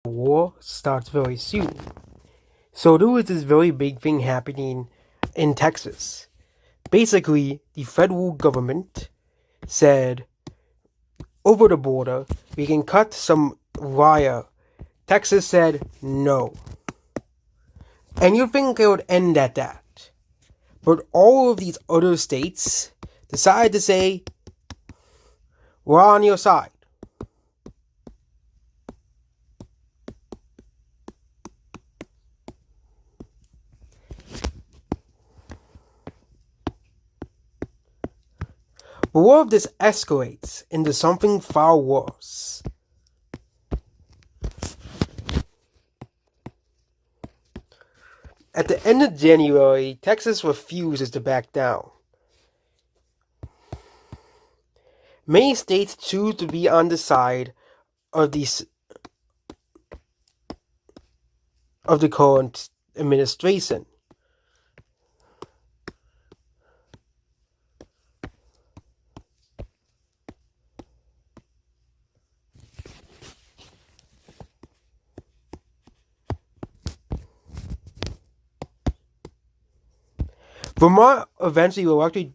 war starts very soon. So there was this very big thing happening in Texas. Basically, the federal government said, over the border, we can cut some wire. Texas said no. And you think it would end at that. But all of these other states decided to say, we're on your side. But what if this escalates into something far worse? At the end of January, Texas refuses to back down. Many states choose to be on the side of the current administration. Vermont eventually will actually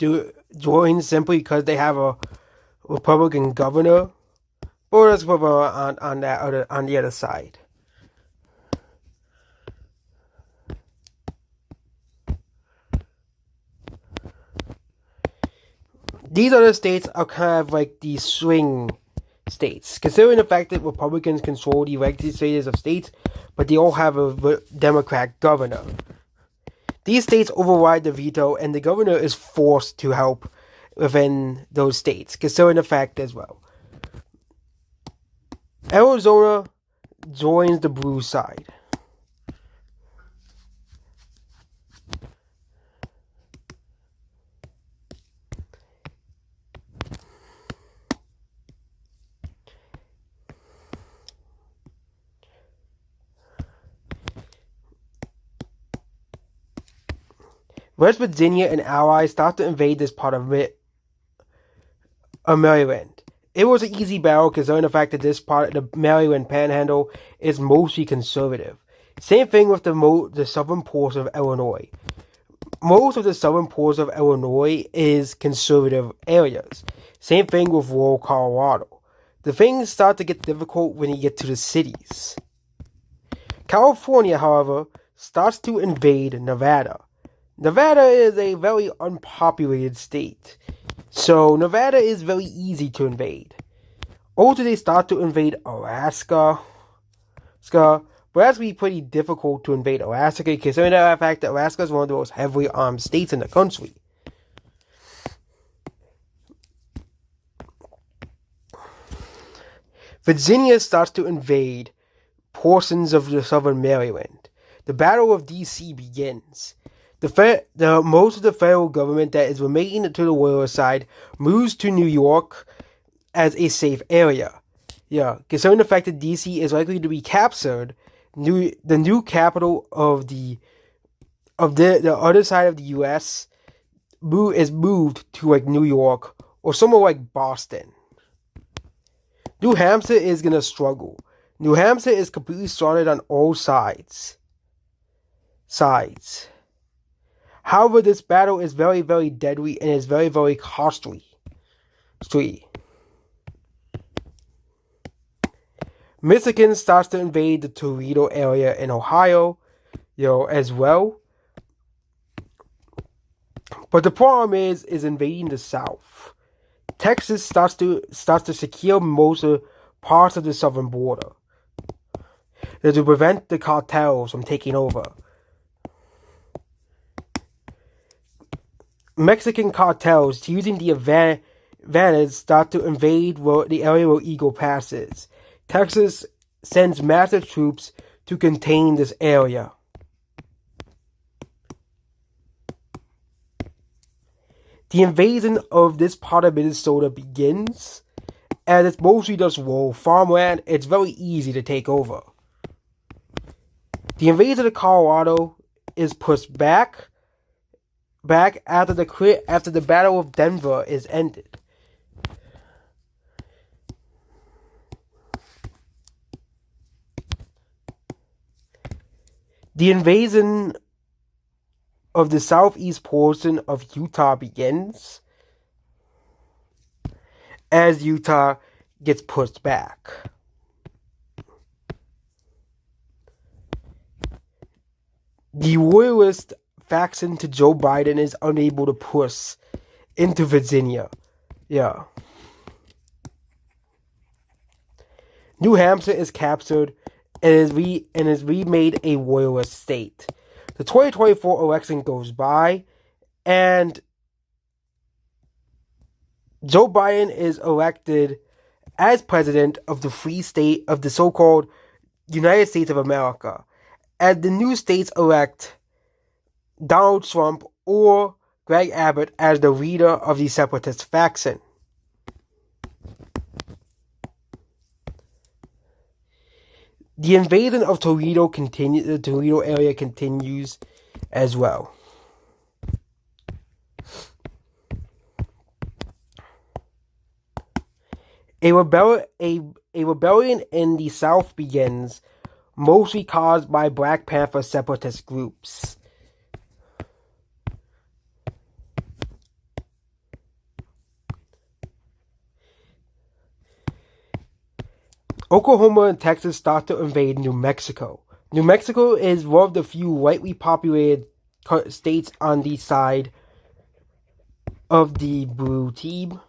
join simply because they have a Republican governor. But let's put on the other side. These other states are kind of like the swing states, considering the fact that Republicans control the legislatures of states, but they all have a Democrat governor. These states override the veto, and the governor is forced to help within those states, considering the fact as well. Arizona joins the blue side. West Virginia and allies start to invade this part of Maryland. It was an easy battle considering the fact that this part of the Maryland Panhandle is mostly conservative. Same thing with the southern portion of Illinois. Most of the southern portion of Illinois is conservative areas. Same thing with rural Colorado. The things start to get difficult when you get to the cities. California, however, starts to invade Nevada. Nevada is a very unpopulated state, so Nevada is very easy to invade. Also, they start to invade Alaska, but that's be pretty difficult to invade Alaska, considering the fact that Alaska is one of the most heavily armed states in the country. Virginia starts to invade portions of the southern Maryland. The Battle of D.C. begins. Most of the federal government that is remaining to the lower side moves to New York as a safe area. Yeah, considering the fact that DC is likely to be captured, the new capital of the other side of the U.S. is moved to like New York or somewhere like Boston. New Hampshire is gonna struggle. New Hampshire is completely sorted on all sides. However, this battle is very, very deadly and is very, very costly. Michigan starts to invade the Toledo area in Ohio, as well. But the problem is invading the South. Texas starts to secure most of parts of the southern border to prevent the cartels from taking over. Mexican cartels, using the advantage, start to invade the area where Eagle passes. Texas sends massive troops to contain this area. The invasion of this part of Minnesota begins, as it's mostly just rural farmland. It's very easy to take over. The invasion of Colorado is pushed back after the Battle of Denver is ended. The invasion of the southeast portion of Utah begins as Utah gets pushed back. The royalist faction to Joe Biden is unable to push into Virginia. Yeah. New Hampshire is captured and is remade a royalist state. The 2024 election goes by, and Joe Biden is elected as president of the free state of the so-called United States of America, as the new states elect Donald Trump or Greg Abbott as the leader of the separatist faction. The invasion of Toledo the Toledo area continues as well. A rebellion in the South begins, mostly caused by Black Panther separatist groups. Oklahoma and Texas start to invade New Mexico. New Mexico is one of the few lightly populated states on the side of the blue team.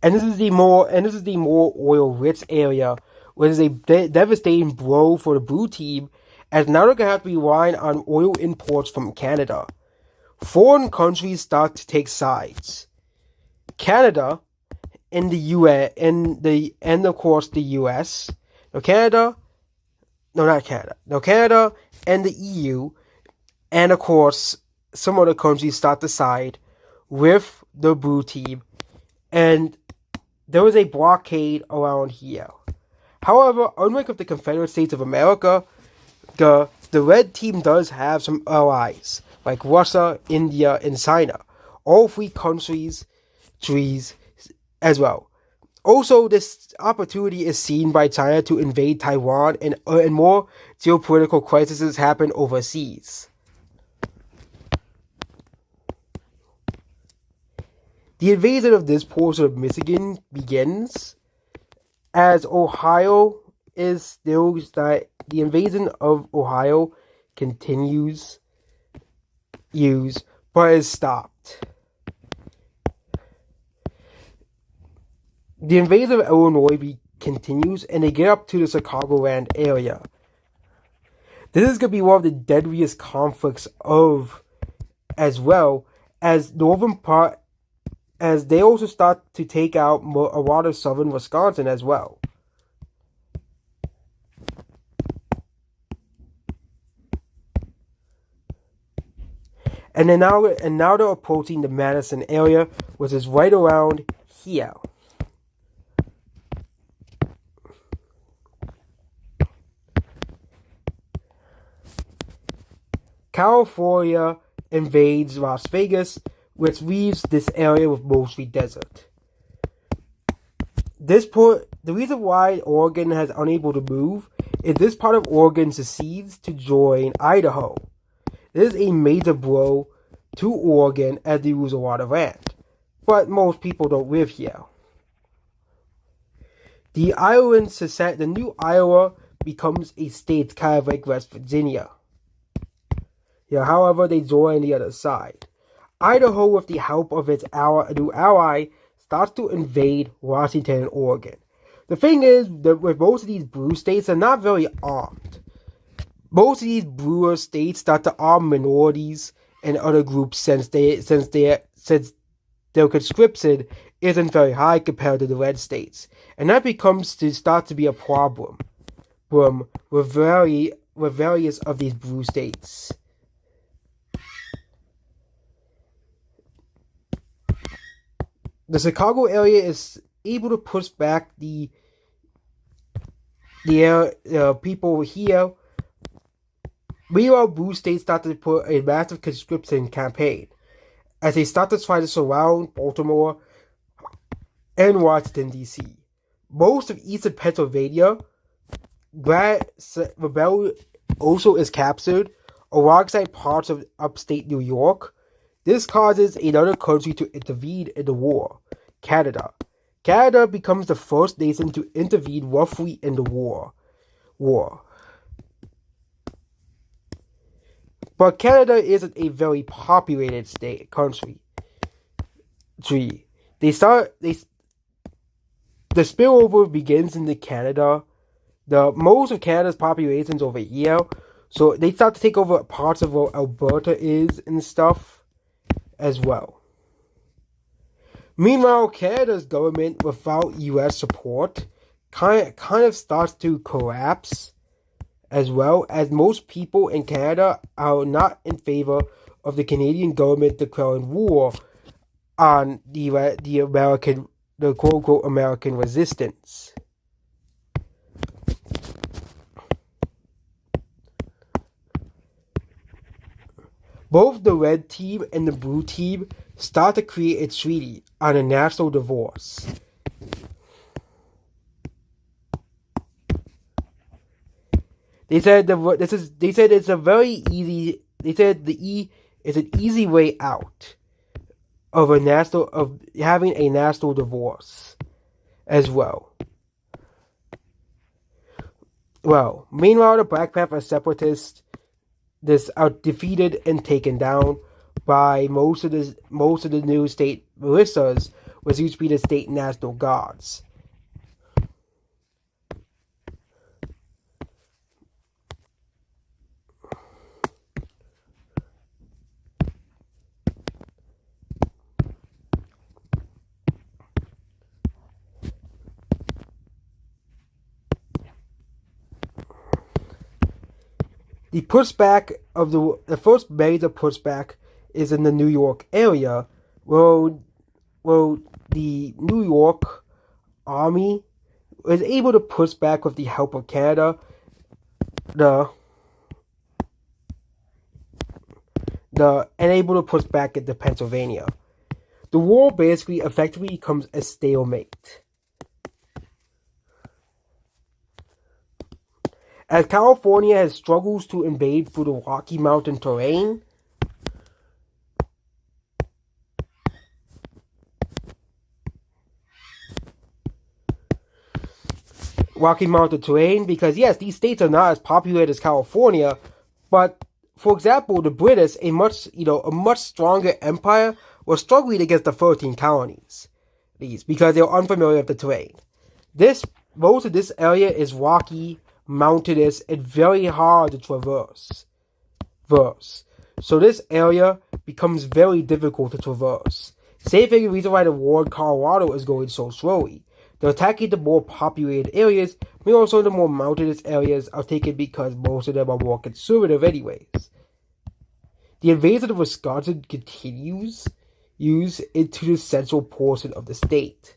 And this is the more oil-rich area, which is a devastating blow for the blue team, as now they're going to have to be relying on oil imports from Canada. Foreign countries start to take sides. Canada in the US and of course the US. Canada and the EU, and of course some other countries start to side with the blue team, and there was a blockade around here. However, unlike with the Confederate States of America, the red team does have some allies like Russia, India, and China. All three countries as well. Also, this opportunity is seen by China to invade Taiwan, and more geopolitical crises happen overseas. The invasion of this portion of Michigan begins as Ohio is still the invasion of Ohio continues, but is stopped. The invasion of Illinois continues, and they get up to the Chicagoland area. This is going to be one of the deadliest conflicts as well as northern part, as they also start to take out a lot of southern Wisconsin as well. And now they're approaching the Madison area, which is right around here. California invades Las Vegas, which leaves this area with mostly desert. The reason why Oregon has unable to move is this part of Oregon secedes to join Idaho. This is a major blow to Oregon as they lose a lot of land, but most people don't live here. The new Iowa becomes a state kind of like West Virginia. However, they join the other side. Idaho, with the help of its new ally, starts to invade Washington and Oregon. The thing is that with most of these blue states, they're not very armed. Most of these bluer states start to arm minorities and other groups since their conscription isn't very high compared to the red states, and that starts to be a problem with various of these blue states. The Chicago area is able to push back the people here. Meanwhile, blue states started to put a massive conscription campaign as they start to try to surround Baltimore and Washington, D.C. Most of eastern Pennsylvania, Brad Rebel also is captured alongside parts of upstate New York. This causes another country to intervene in the war, Canada. Canada becomes the first nation to intervene roughly in the war. But Canada isn't a very populated country. The spillover begins in Canada. Most of Canada's population is over here, so they start to take over parts of where Alberta is and stuff as well. Meanwhile, Canada's government, without U.S. support, kind of starts to collapse, as well as most people in Canada are not in favor of the Canadian government declaring war on the quote-unquote American resistance. Both the red team and the blue team start to create a treaty on a national divorce. They said it's a very easy. They said is an easy way out of having a national divorce as well. Well, meanwhile, the Black Panther separatists are defeated and taken down by most of the new state militias, which used to be the state national guards. The first major pushback is in the New York area, where the New York Army was able to push back with the help of Canada. And able to push back into Pennsylvania. The war basically effectively becomes a stalemate. As California has struggles to invade through the Rocky Mountain terrain, because yes, these states are not as populated as California, but for example, the British, a much stronger empire, was struggling against the 13 colonies, because they were unfamiliar with the terrain. Most of this area is rocky, mountainous, and very hard to traverse. So this area becomes very difficult to traverse. Same thing, the reason why the war in Colorado is going so slowly. They're attacking the more populated areas, but also the more mountainous areas are taken because most of them are more conservative anyways. The invasion of Wisconsin continues into the central portion of the state.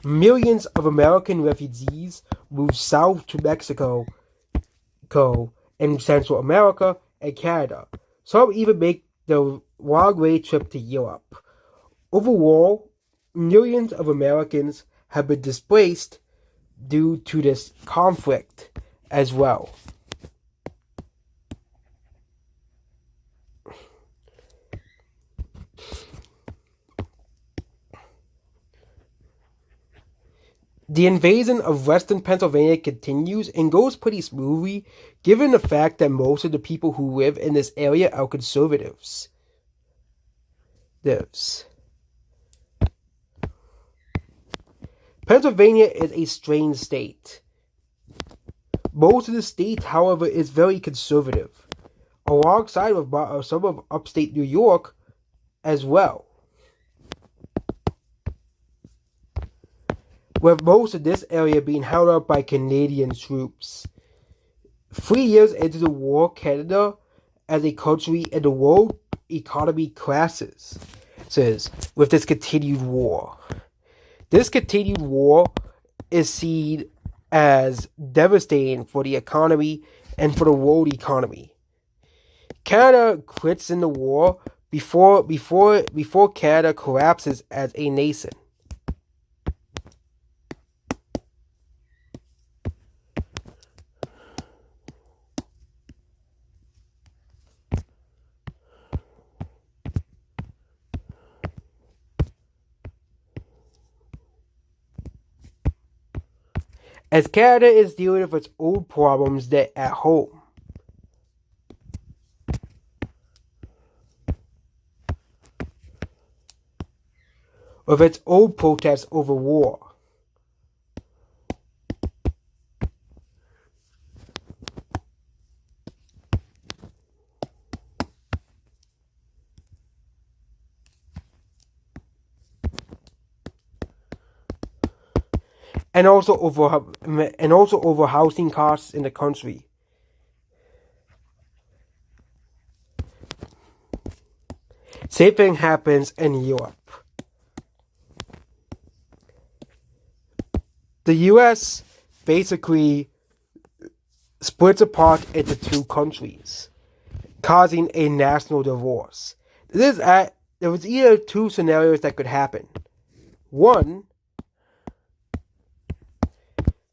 Millions of American refugees move south to Mexico and Central America and Canada. Some even make the long-way trip to Europe. Overall, millions of Americans have been displaced due to this conflict as well. The invasion of western Pennsylvania continues and goes pretty smoothly, given the fact that most of the people who live in this area are conservatives. Pennsylvania is a strange state. Most of the state, however, is very conservative, alongside with some of upstate New York as well. With most of this area being held up by Canadian troops. 3 years into the war, Canada, as a country and the world economy crashes with this continued war. This continued war is seen as devastating for the economy and for the world economy. Canada quits in the war before Canada collapses as a nation. as Canada is dealing with its old problems there at home. With its old protests over war. And also over housing costs in the country. Same thing happens in Europe. The U.S. basically splits apart into two countries, causing a national divorce. There was either two scenarios that could happen. One,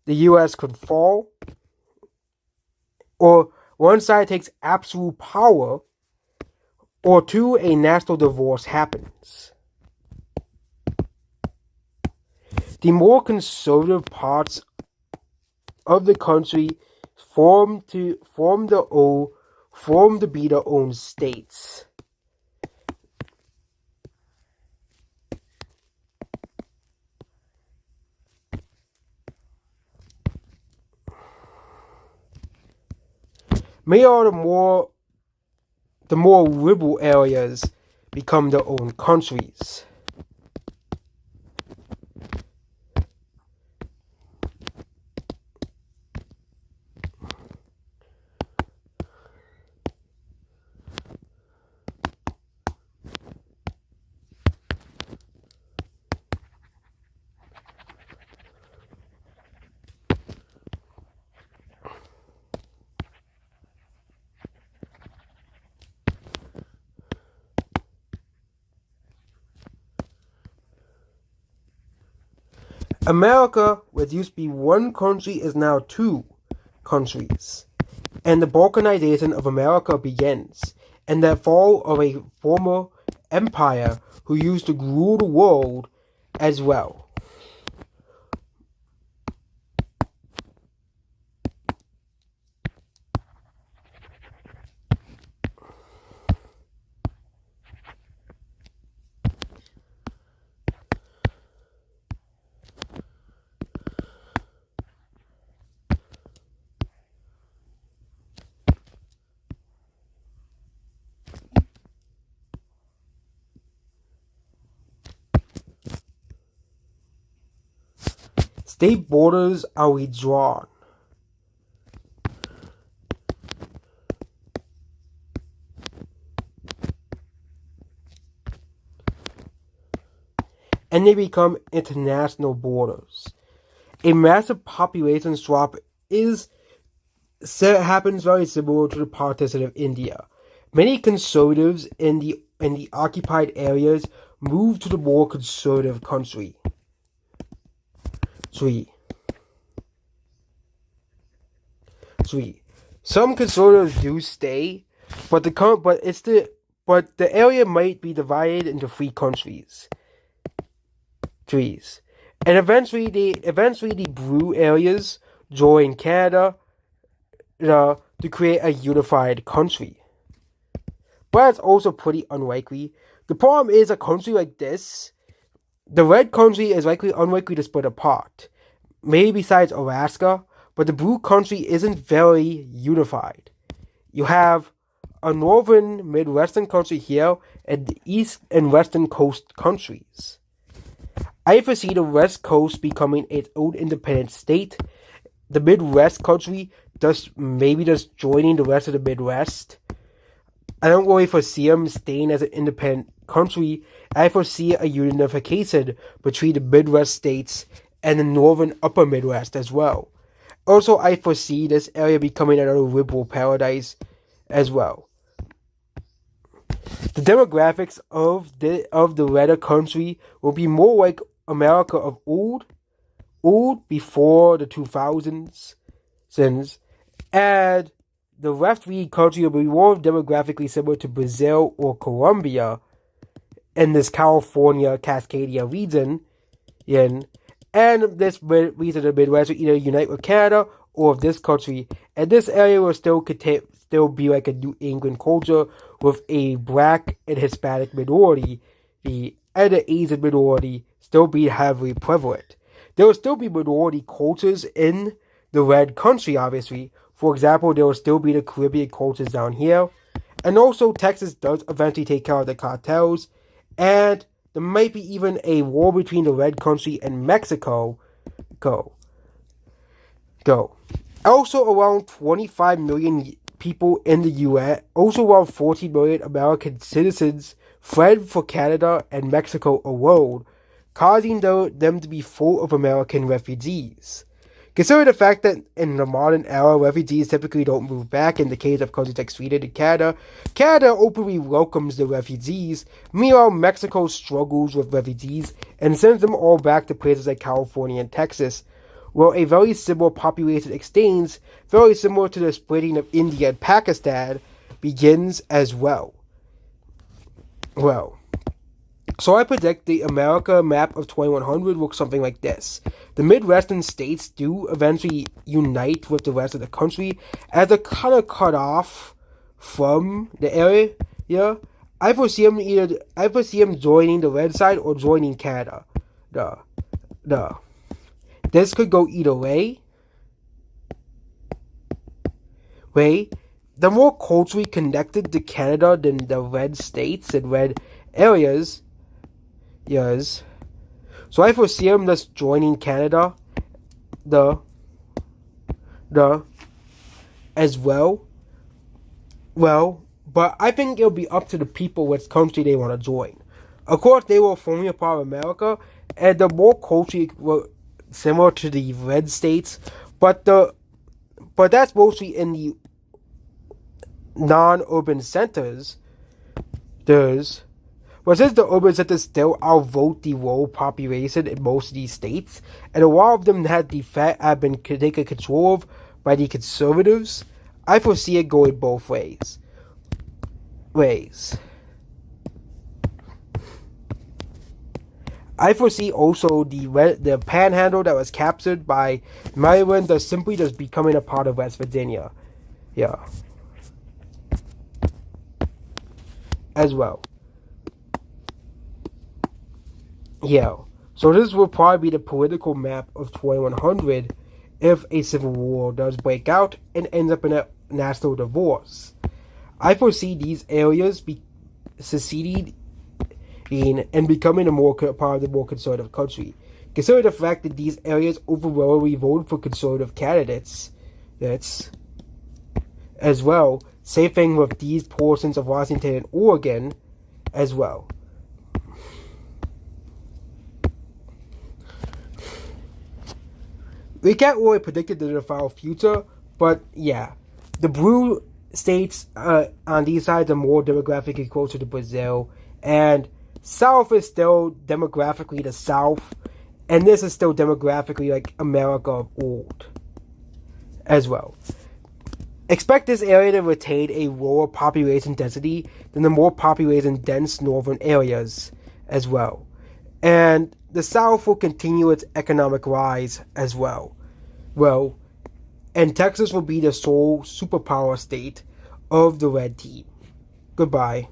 the U.S. could fall, or one side takes absolute power, or two, a national divorce happens. The more conservative parts of the country form to be their own states. The more liberal areas become their own countries. America, which used to be one country, is now two countries. And the balkanization of America begins, and the fall of a former empire who used to rule the world as well. State borders are redrawn. And they become international borders. A massive population swap happens very similar to the partition of India. Many conservatives in the occupied areas move to the more conservative country. 3. Some conservatives do stay, but the area might be divided into 3 countries. And eventually the blue areas join Canada to create a unified country. But it's also pretty unlikely. The problem is a country like this, the red country is unlikely to split apart. Maybe besides Alaska, but the blue country isn't very unified. You have a northern Midwestern country here and the east and western coast countries. I foresee the West Coast becoming its own independent state. The Midwest country just joining the rest of the Midwest. I don't really foresee them staying as an independent country. I foresee a unification between the Midwest states and the northern upper Midwest as well. Also, I foresee this area becoming another liberal paradise as well. The demographics of the redder country will be more like America of old before the 2000s, and the left-wing country will be more demographically similar to Brazil or Colombia in this California Cascadia region, And this region of the Midwest will either unite with Canada or with this country, and this area will still be like a New England culture with a black and Hispanic minority, and the Asian minority still be heavily prevalent. There will still be minority cultures in the red country, obviously. For example, there will still be the Caribbean cultures down here. And also, Texas does eventually take care of the cartels. And there might be even a war between the red country and Mexico. Go. Also, around 25 million people in the U.S., also around 40 million American citizens fled for Canada and Mexico alone, causing them to be full of American refugees. Consider the fact that in the modern era, refugees typically don't move back. In the case of countries like Sweden and Canada, Canada openly welcomes the refugees. Meanwhile, Mexico struggles with refugees and sends them all back to places like California and Texas, where a very similar population exchange, very similar to the splitting of India and Pakistan, begins as well. So I predict the America map of 2100 looks something like this. The Midwestern states do eventually unite with the rest of the country as they're kind of cut off from the area. Yeah, I foresee them joining the red side or joining Canada. This could go either way. The more culturally connected to Canada than the red states and red areas. Yes. So I foresee them just joining Canada, as well. Well, but I think it'll be up to the people which country they want to join. Of course, they will form a part of America, and the more culturally similar to the red states, but that's mostly in the non-urban centers. But since the urban centers still outvote the rural population in most of these states, and a lot of them have been taken control of by the conservatives, I foresee it going both ways. I foresee also the Panhandle that was captured by Maryland simply just becoming a part of West Virginia. Yeah. As well. Yeah, so this will probably be the political map of 2100 if a civil war does break out and ends up in a national divorce. I foresee these areas seceding and becoming part of the more conservative country. Consider the fact that these areas overwhelmingly voted for conservative candidates. That's as well. Same thing with these portions of Washington and Oregon as well. We can't really predict the far future, but yeah, the blue states on these sides are more demographically closer to Brazil, and South is still demographically the South, and this is still demographically like America of old as well. Expect this area to retain a lower population density than the more population dense northern areas as well. And the South will continue its economic rise as well. And Texas will be the sole superpower state of the red team. Goodbye.